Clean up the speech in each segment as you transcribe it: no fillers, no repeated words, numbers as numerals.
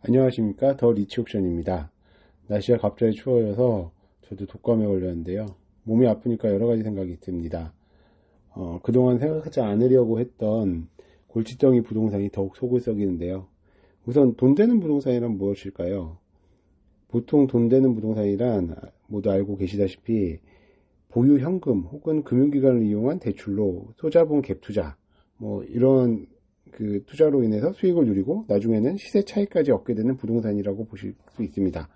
안녕하십니까, 더 리치옥션입니다. 날씨가 갑자기 추워져서 저도 독감에 걸렸는데요. 몸이 아프니까 여러 가지 생각이 듭니다. 그동안 생각하지 않으려고 했던 골칫덩이 부동산이 더욱 속을 썩이는데요. 우선 돈 되는 부동산이란 무엇일까요? 보통 돈 되는 부동산이란 모두 알고 계시다시피 보유 현금 혹은 금융기관을 이용한 대출로 소자본 갭 투자, 이런 그 투자로 인해서 수익을 누리고 나중에는 시세 차익까지 얻게 되는 부동산이라고 보실 수 있습니다.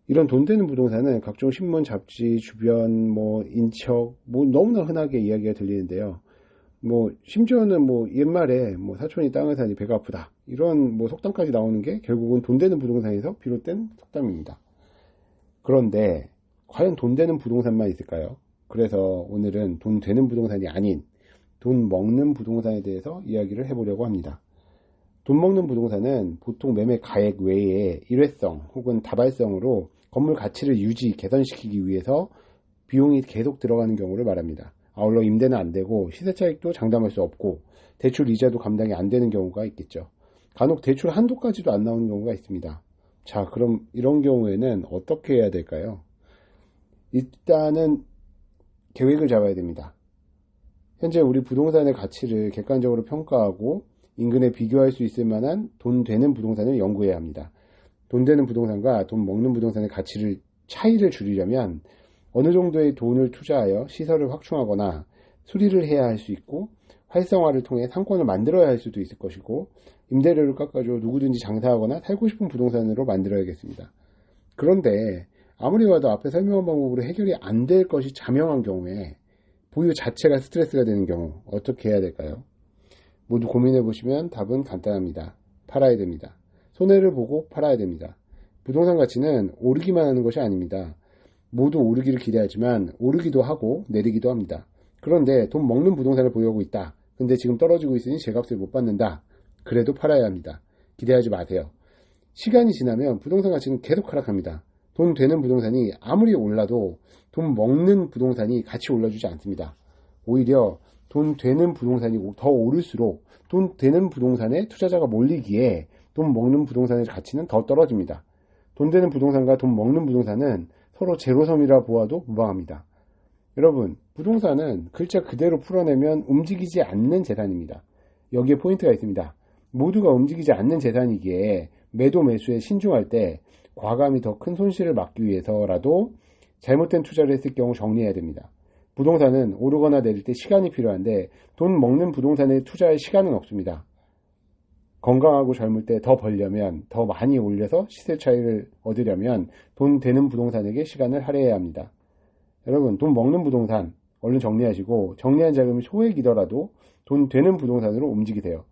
이런 돈 되는 부동산은 각종 신문, 잡지, 주변, 인척, 너무나 흔하게 이야기가 들리는데요. 심지어는 옛말에 사촌이 땅을 사니 배가 아프다, 이런 속담까지 나오는 게 결국은 돈 되는 부동산에서 비롯된 속담입니다. 그런데 과연 돈 되는 부동산만 있을까요? 그래서 오늘은 돈 되는 부동산이 아닌 돈 먹는 부동산에 대해서 이야기를 해보려고 합니다. 돈 먹는 부동산은 보통 매매 가액 외에 일회성 혹은 다발성으로 건물 가치를 유지, 개선시키기 위해서 비용이 계속 들어가는 경우를 말합니다. 아울러 임대는 안 되고 시세 차익도 장담할 수 없고 대출 이자도 감당이 안 되는 경우가 있겠죠. 간혹 대출 한도까지도 안 나오는 경우가 있습니다. 자, 그럼 이런 경우에는 어떻게 해야 될까요? 일단은 계획을 잡아야 됩니다. 현재 우리 부동산의 가치를 객관적으로 평가하고 인근에 비교할 수 있을 만한 돈 되는 부동산을 연구해야 합니다. 돈 되는 부동산과 돈 먹는 부동산의 차이를 줄이려면 어느 정도의 돈을 투자하여 시설을 확충하거나 수리를 해야 할 수 있고 활성화를 통해 상권을 만들어야 할 수도 있을 것이고 임대료를 깎아줘 누구든지 장사하거나 살고 싶은 부동산으로 만들어야겠습니다. 그런데 아무리 봐도 앞에 설명한 방법으로 해결이 안 될 것이 자명한 경우에 보유 자체가 스트레스가 되는 경우 어떻게 해야 될까요? 모두 고민해 보시면 답은 간단합니다. 팔아야 됩니다. 손해를 보고 팔아야 됩니다. 부동산 가치는 오르기만 하는 것이 아닙니다. 모두 오르기를 기대하지만 오르기도 하고 내리기도 합니다. 그런데 돈 먹는 부동산을 보유하고 있다. 근데 지금 떨어지고 있으니 제값을 못 받는다. 그래도 팔아야 합니다. 기대하지 마세요. 시간이 지나면 부동산 가치는 계속 하락합니다. 돈 되는 부동산이 아무리 올라도 돈 먹는 부동산이 같이 올라주지 않습니다. 오히려 돈 되는 부동산이 더 오를수록 돈 되는 부동산에 투자자가 몰리기에 돈 먹는 부동산의 가치는 더 떨어집니다. 돈 되는 부동산과 돈 먹는 부동산은 서로 제로섬이라 보아도 무방합니다. 여러분, 부동산은 글자 그대로 풀어내면 움직이지 않는 재산입니다. 여기에 포인트가 있습니다. 모두가 움직이지 않는 재산이기에 매도 매수에 신중할 때 과감히 더 큰 손실을 막기 위해서라도 잘못된 투자를 했을 경우 정리해야 됩니다. 부동산은 오르거나 내릴 때 시간이 필요한데 돈 먹는 부동산에 투자할 시간은 없습니다. 건강하고 젊을 때 더 벌려면 더 많이 올려서 시세 차익을 얻으려면 돈 되는 부동산에게 시간을 할애해야 합니다. 여러분, 돈 먹는 부동산 얼른 정리하시고 정리한 자금이 소액이더라도 돈 되는 부동산으로 움직이세요.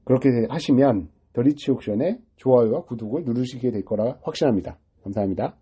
그렇게 하시면 더 리치 옥션의 좋아요와 구독을 누르시게 될 거라 확신합니다. 감사합니다.